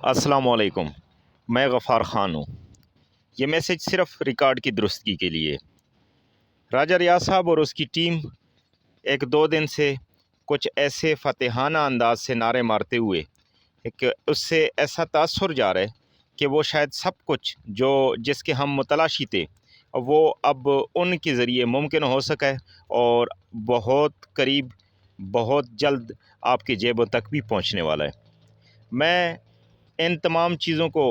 السلام علیکم، میں غفار خان ہوں۔ یہ میسج صرف ریکارڈ کی درستگی کے لیے۔ راجہ ریاض صاحب اور اس کی ٹیم ایک دو دن سے کچھ ایسے فاتحانہ انداز سے نعرے مارتے ہوئے کہ اس سے ایسا تاثر جا رہا ہے کہ وہ شاید سب کچھ جس کے ہم متلاشی تھے وہ اب ان کے ذریعے ممکن ہو سکے اور بہت قریب بہت جلد آپ کی جیبوں تک بھی پہنچنے والا ہے۔ میں ان تمام چیزوں کو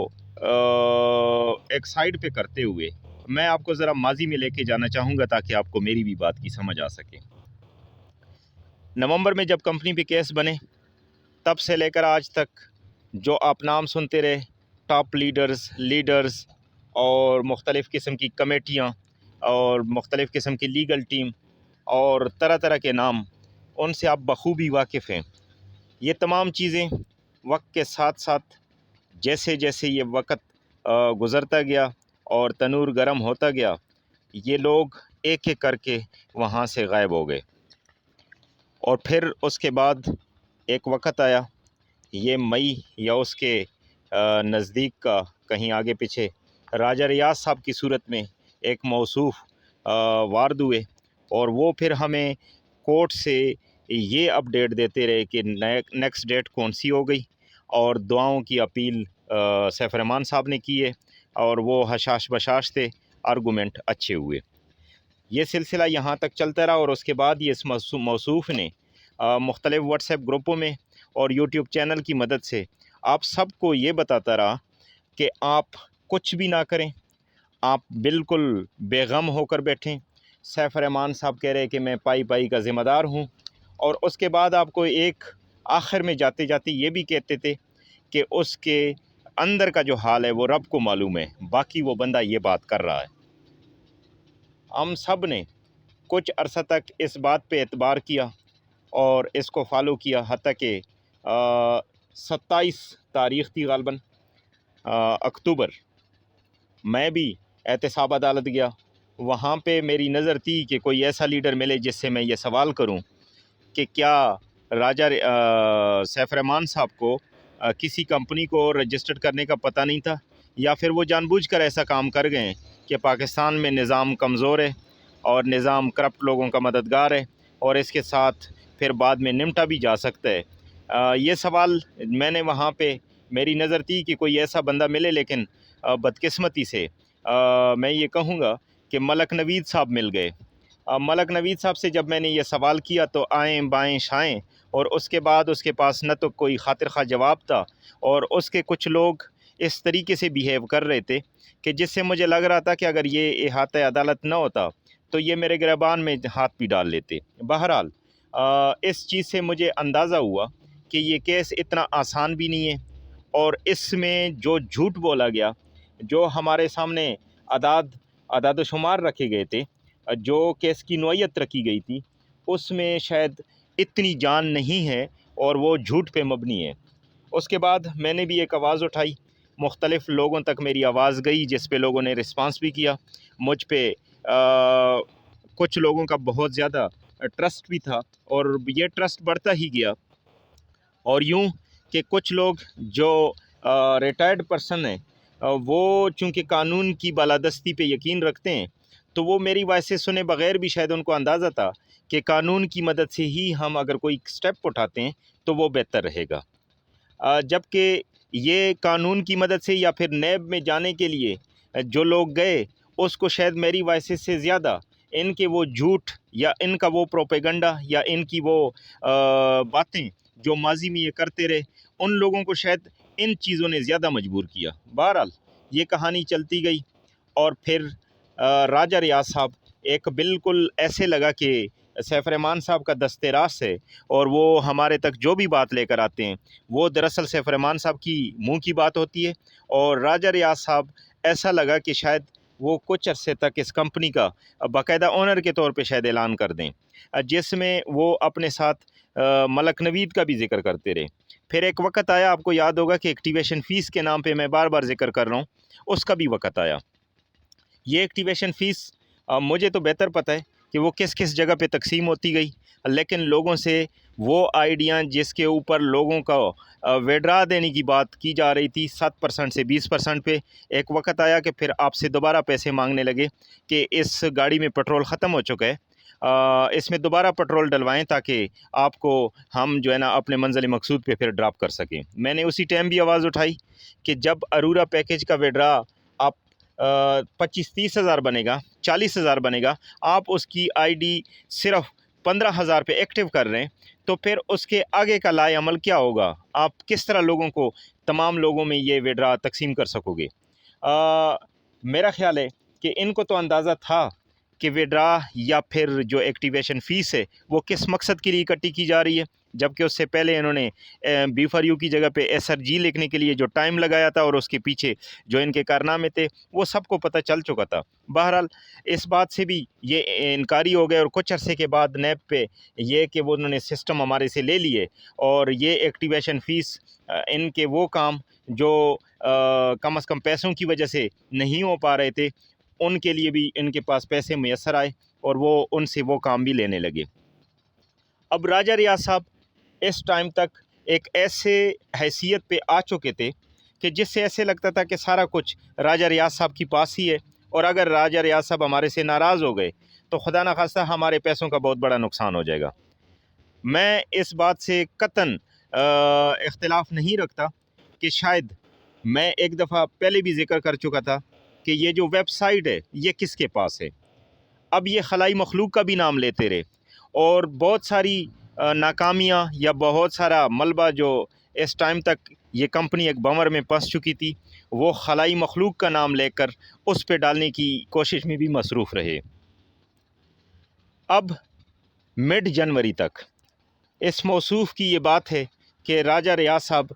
ایک سائیڈ پہ کرتے ہوئے میں آپ کو ذرا ماضی میں لے کے جانا چاہوں گا تاکہ آپ کو میری بھی بات کی سمجھ آ سکے۔ نومبر میں جب کمپنی پہ کیس بنے تب سے لے کر آج تک جو آپ نام سنتے رہے، ٹاپ لیڈرز اور مختلف قسم کی کمیٹیاں اور مختلف قسم کی لیگل ٹیم اور طرح طرح کے نام، ان سے آپ بخوبی واقف ہیں۔ یہ تمام چیزیں وقت کے ساتھ ساتھ جیسے جیسے یہ وقت گزرتا گیا اور تنور گرم ہوتا گیا، یہ لوگ ایک ایک کر کے وہاں سے غائب ہو گئے۔ اور پھر اس کے بعد ایک وقت آیا، یہ مئی یا اس کے نزدیک کا کہیں آگے پیچھے، راجہ ریاض صاحب کی صورت میں ایک موصوف وارد ہوئے اور وہ پھر ہمیں کورٹ سے یہ اپڈیٹ دیتے رہے کہ نیکسٹ ڈیٹ کون سی ہو گئی، اور دعاؤں کی اپیل سیف الرحمان صاحب نے کی ہے اور وہ حشاش بشاش تھے، آرگومنٹ اچھے ہوئے۔ یہ سلسلہ یہاں تک چلتا رہا اور اس کے بعد یہ اس موصوف نے مختلف واٹس ایپ گروپوں میں اور یوٹیوب چینل کی مدد سے آپ سب کو یہ بتاتا رہا کہ آپ کچھ بھی نہ کریں، آپ بالکل بے غم ہو کر بیٹھیں۔ سیف الرحمان صاحب کہہ رہے کہ میں پائی کا ذمہ دار ہوں، اور اس کے بعد آپ کو ایک آخر میں جاتے جاتے یہ بھی کہتے تھے کہ اس کے اندر کا جو حال ہے وہ رب کو معلوم ہے، باقی وہ بندہ یہ بات کر رہا ہے۔ ہم سب نے کچھ عرصہ تک اس بات پہ اعتبار کیا اور اس کو فالو کیا، حتیٰ کہ 27 تاریخ تھی غالباً اکتوبر، میں بھی احتساب عدالت گیا۔ وہاں پہ میری نظر تھی کہ کوئی ایسا لیڈر ملے جس سے میں یہ سوال کروں کہ کیا راجہ سیف الرحمان صاحب کو کسی کمپنی کو رجسٹرڈ کرنے کا پتہ نہیں تھا، یا پھر وہ جان بوجھ کر ایسا کام کر گئے کہ پاکستان میں نظام کمزور ہے اور نظام کرپٹ لوگوں کا مددگار ہے اور اس کے ساتھ پھر بعد میں نمٹا بھی جا سکتا ہے۔ یہ سوال میں نے وہاں پہ میری نظر تھی کہ کوئی ایسا بندہ ملے، لیکن بدقسمتی سے میں یہ کہوں گا کہ ملک نوید صاحب مل گئے۔ ملک نوید صاحب سے جب میں نے یہ سوال کیا تو آئیں بائیں شائیں، اور اس کے بعد اس کے پاس نہ تو کوئی خاطر خواہ جواب تھا، اور اس کے کچھ لوگ اس طریقے سے بیہیو کر رہے تھے کہ جس سے مجھے لگ رہا تھا کہ اگر یہ احاطہ عدالت نہ ہوتا تو یہ میرے گریبان میں ہاتھ بھی ڈال لیتے۔ بہرحال اس چیز سے مجھے اندازہ ہوا کہ یہ کیس اتنا آسان بھی نہیں ہے، اور اس میں جو جھوٹ بولا گیا، جو ہمارے سامنے اعداد و شمار رکھے گئے تھے، جو کیس کی نوعیت رکھی گئی تھی، اس میں شاید اتنی جان نہیں ہے اور وہ جھوٹ پہ مبنی ہے۔ اس کے بعد میں نے بھی ایک آواز اٹھائی، مختلف لوگوں تک میری آواز گئی، جس پہ لوگوں نے رسپانس بھی کیا۔ مجھ پہ کچھ لوگوں کا بہت زیادہ ٹرسٹ بھی تھا، اور یہ ٹرسٹ بڑھتا ہی گیا، اور یوں کہ کچھ لوگ جو ریٹائرڈ پرسن ہیں وہ چونکہ قانون کی بالادستی پہ یقین رکھتے ہیں، تو وہ میری وائسیں سنے بغیر بھی شاید ان کو اندازہ تھا کہ قانون کی مدد سے ہی ہم اگر کوئی سٹیپ اٹھاتے ہیں تو وہ بہتر رہے گا۔ جبکہ یہ قانون کی مدد سے یا پھر نیب میں جانے کے لیے جو لوگ گئے، اس کو شاید میری وائسز سے زیادہ ان کے وہ جھوٹ یا ان کا وہ پروپیگنڈا یا ان کی وہ باتیں جو ماضی میں یہ کرتے رہے، ان لوگوں کو شاید ان چیزوں نے زیادہ مجبور کیا۔ بہرحال یہ کہانی چلتی گئی، اور پھر راجہ ریاض صاحب ایک بالکل ایسے لگا کہ سیف الرحمان صاحب کا دستِ راست ہے، اور وہ ہمارے تک جو بھی بات لے کر آتے ہیں وہ دراصل سیف الرحمان صاحب کی منہ کی بات ہوتی ہے، اور راجہ ریاض صاحب ایسا لگا کہ شاید وہ کچھ عرصے تک اس کمپنی کا باقاعدہ اونر کے طور پہ شاید اعلان کر دیں، جس میں وہ اپنے ساتھ ملک نوید کا بھی ذکر کرتے رہے۔ پھر ایک وقت آیا، آپ کو یاد ہوگا کہ ایکٹیویشن فیس کے نام پہ میں بار بار ذکر کر رہا ہوں، اس کا بھی وقت آیا۔ یہ ایکٹیویشن فیس مجھے تو بہتر پتہ ہے کہ وہ کس کس جگہ پہ تقسیم ہوتی گئی۔ لیکن لوگوں سے وہ آئیڈیا جس کے اوپر لوگوں کا وڈرا دینے کی بات کی جا رہی تھی 7% سے 20% پہ، ایک وقت آیا کہ پھر آپ سے دوبارہ پیسے مانگنے لگے کہ اس گاڑی میں پٹرول ختم ہو چکا ہے، اس میں دوبارہ پٹرول ڈلوائیں تاکہ آپ کو ہم جو ہے نا اپنے منزل مقصود پہ پھر ڈراپ کر سکیں۔ میں نے اسی ٹائم بھی آواز اٹھائی کہ جب ارورا پیکیج کا وڈرا آپ 25-30 ہزار بنے گا، 40 ہزار بنے گا، آپ اس کی آئی ڈی صرف 15 ہزار پہ ایکٹیو کر رہے ہیں، تو پھر اس کے آگے کا لائے عمل کیا ہوگا؟ آپ کس طرح لوگوں کو، تمام لوگوں میں یہ وڈرا تقسیم کر سکو گے؟ میرا خیال ہے کہ ان کو تو اندازہ تھا کہ وڈرا یا پھر جو ایکٹیویشن فیس ہے وہ کس مقصد کے لیے اکٹھی کی جا رہی ہے، جبکہ اس سے پہلے انہوں نے بی فار یو کی جگہ پہ ایس آر جی لکھنے کے لیے جو ٹائم لگایا تھا اور اس کے پیچھے جو ان کے کارنامے تھے وہ سب کو پتہ چل چکا تھا۔ بہرحال اس بات سے بھی یہ انکاری ہو گئے، اور کچھ عرصے کے بعد نیب پہ یہ کہ وہ انہوں نے سسٹم ہمارے سے لے لیے، اور یہ ایکٹیویشن فیس ان کے وہ کام جو کم از کم پیسوں کی وجہ سے نہیں ہو پا رہے تھے، ان کے لیے بھی ان کے پاس پیسے میسر آئے اور وہ ان سے وہ کام بھی لینے لگے۔ اب راجہ ریاض صاحب اس ٹائم تک ایک ایسے حیثیت پہ آ چکے تھے کہ جس سے ایسے لگتا تھا کہ سارا کچھ راجہ ریاض صاحب کی پاس ہی ہے، اور اگر راجہ ریاض صاحب ہمارے سے ناراض ہو گئے تو خدا نخواستہ ہمارے پیسوں کا بہت بڑا نقصان ہو جائے گا۔ میں اس بات سے قطعاً اختلاف نہیں رکھتا کہ شاید میں ایک دفعہ پہلے بھی ذکر کر چکا تھا کہ یہ جو ویب سائٹ ہے یہ کس کے پاس ہے۔ اب یہ خلائی مخلوق کا بھی نام لیتے رہے، اور بہت ساری ناکامیاں یا بہت سارا ملبہ جو اس ٹائم تک یہ کمپنی ایک بمر میں پھنس چکی تھی، وہ خلائی مخلوق کا نام لے کر اس پہ ڈالنے کی کوشش میں بھی مصروف رہے۔ اب مڈ جنوری تک اس موصوف کی یہ بات ہے کہ راجہ ریاض صاحب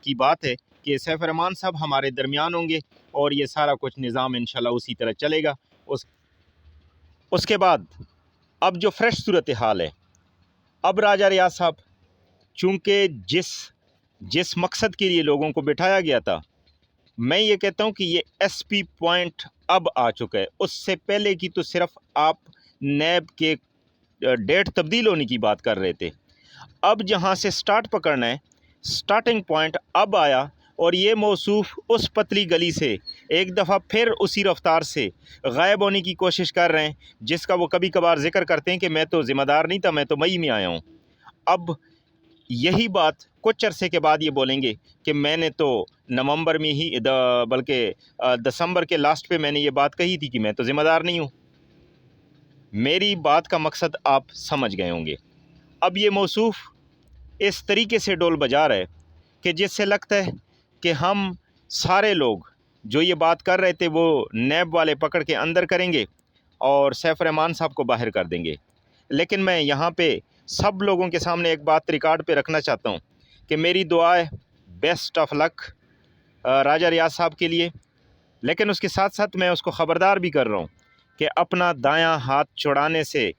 کی بات ہے کہ سیف الرحمان صاحب ہمارے درمیان ہوں گے اور یہ سارا کچھ نظام انشاءاللہ اسی طرح چلے گا۔ اس کے بعد اب جو فریش صورتحال ہے، اب راجہ ریاض صاحب چونکہ جس مقصد کے لیے لوگوں کو بٹھایا گیا تھا، میں یہ کہتا ہوں کہ یہ ایس پی پوائنٹ اب آ چکا ہے۔ اس سے پہلے کی تو صرف آپ نیب کے ڈیٹ تبدیل ہونے کی بات کر رہے تھے، اب جہاں سے سٹارٹ پکڑنا ہے، سٹارٹنگ پوائنٹ اب آیا، اور یہ موصوف اس پتلی گلی سے ایک دفعہ پھر اسی رفتار سے غائب ہونے کی کوشش کر رہے ہیں، جس کا وہ کبھی کبھار ذکر کرتے ہیں کہ میں تو ذمہ دار نہیں تھا، میں تو مئی میں آیا ہوں۔ اب یہی بات کچھ عرصے کے بعد یہ بولیں گے کہ میں نے تو نومبر میں ہی بلکہ دسمبر کے لاسٹ پہ میں نے یہ بات کہی تھی کہ میں تو ذمہ دار نہیں ہوں۔ میری بات کا مقصد آپ سمجھ گئے ہوں گے۔ اب یہ موصوف اس طریقے سے ڈول بجا رہا ہے کہ جس سے لگتا ہے کہ ہم سارے لوگ جو یہ بات کر رہے تھے وہ نیب والے پکڑ کے اندر کریں گے اور سیف الرحمان صاحب کو باہر کر دیں گے۔ لیکن میں یہاں پہ سب لوگوں کے سامنے ایک بات ریکارڈ پہ رکھنا چاہتا ہوں کہ میری دعا ہے بیسٹ آف لک راجہ ریاض صاحب کے لیے، لیکن اس کے ساتھ ساتھ میں اس کو خبردار بھی کر رہا ہوں کہ اپنا دایاں ہاتھ چھڑانے سے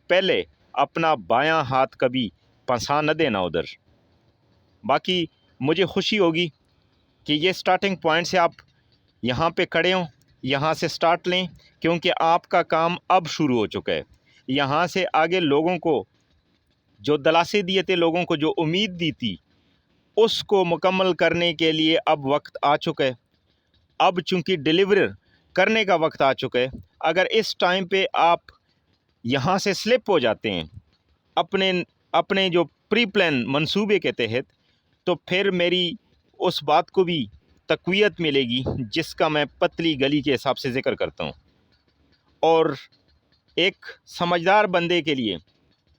پہلے اپنا بایاں ہاتھ کبھی پھنسا نہ دینا ادھر۔ باقی مجھے خوشی ہوگی کہ یہ سٹارٹنگ پوائنٹ سے آپ یہاں پہ کھڑے ہوں، یہاں سے سٹارٹ لیں، کیونکہ آپ کا کام اب شروع ہو چکا ہے۔ یہاں سے آگے لوگوں کو جو دلاسے دیے تھے، لوگوں کو جو امید دی تھی، اس کو مکمل کرنے کے لیے اب وقت آ چکا ہے۔ اب چونکہ ڈیلیور کرنے کا وقت آ چکا ہے، اگر اس ٹائم پہ آپ یہاں سے سلپ ہو جاتے ہیں اپنے جو پری پلان منصوبے کے تحت، تو پھر میری اس بات کو بھی تقویت ملے گی جس کا میں پتلی گلی کے حساب سے ذکر کرتا ہوں۔ اور ایک سمجھدار بندے کے لیے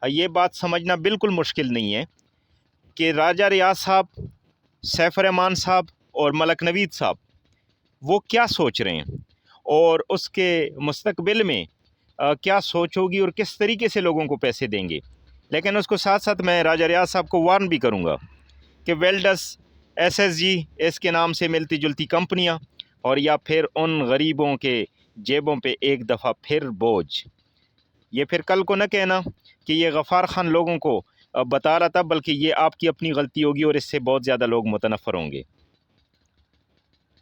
یہ بات سمجھنا بالکل مشکل نہیں ہے کہ راجہ ریاض صاحب، سیف الرحمان صاحب اور ملک نوید صاحب وہ کیا سوچ رہے ہیں، اور اس کے مستقبل میں کیا سوچ ہوگی اور کس طریقے سے لوگوں کو پیسے دیں گے۔ لیکن اس کو ساتھ ساتھ میں راجہ ریاض صاحب کو وارن بھی کروں گا کہ ویلڈس، ایس ایس جی اس کے نام سے ملتی جلتی کمپنیاں، اور یا پھر ان غریبوں کے جیبوں پہ ایک دفعہ پھر بوجھ۔ یہ پھر کل کو نہ کہنا کہ یہ غفار خان لوگوں کو بتا رہا تھا، بلکہ یہ آپ کی اپنی غلطی ہوگی اور اس سے بہت زیادہ لوگ متنفر ہوں گے۔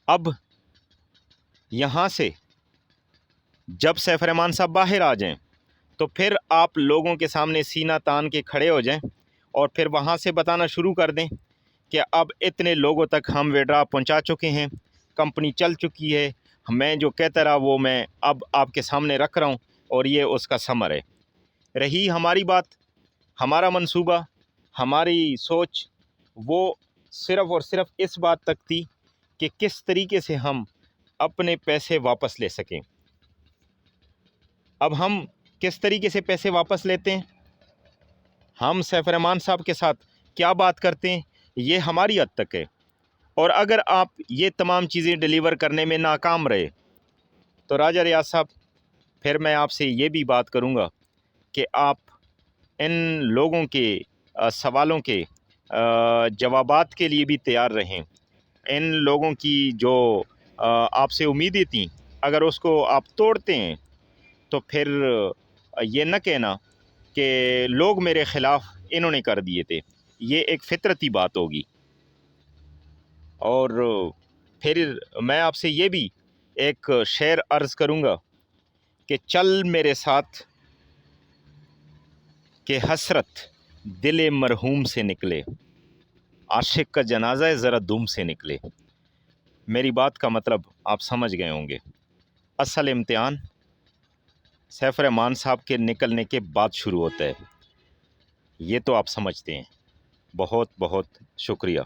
اب یہاں سے جب سیف الرحمان صاحب باہر آ جائیں تو پھر آپ لوگوں کے سامنے سینہ تان کے کھڑے ہو جائیں اور پھر وہاں سے بتانا شروع کر دیں کہ اب اتنے لوگوں تک ہم وڈرا پہنچا چکے ہیں، کمپنی چل چکی ہے، میں جو کہتا رہا وہ میں اب آپ کے سامنے رکھ رہا ہوں اور یہ اس کا ثمر ہے۔ رہی ہماری بات، ہمارا منصوبہ، ہماری سوچ وہ صرف اور صرف اس بات تک تھی کہ کس طریقے سے ہم اپنے پیسے واپس لے سکیں۔ اب ہم کس طریقے سے پیسے واپس لیتے ہیں، ہم سیف الرحمان صاحب کے ساتھ کیا بات کرتے ہیں، یہ ہماری حد تک ہے۔ اور اگر آپ یہ تمام چیزیں ڈیلیور کرنے میں ناکام رہے تو راجہ ریاض صاحب پھر میں آپ سے یہ بھی بات کروں گا کہ آپ ان لوگوں کے سوالوں کے جوابات کے لیے بھی تیار رہیں۔ ان لوگوں کی جو آپ سے امیدیں تھیں، اگر اس کو آپ توڑتے ہیں تو پھر یہ نہ کہنا کہ لوگ میرے خلاف انہوں نے کر دیے تھے، یہ ایک فطرتی بات ہوگی۔ اور پھر میں آپ سے یہ بھی ایک شعر عرض کروں گا کہ چل میرے ساتھ کہ حسرت دل مرحوم سے نکلے، عاشق کا جنازہ ذرا دم سے نکلے۔ میری بات کا مطلب آپ سمجھ گئے ہوں گے۔ اصل امتحان سیف الرحمان صاحب کے نکلنے کے بعد شروع ہوتا ہے، یہ تو آپ سمجھتے ہیں۔ بہت بہت شکریہ۔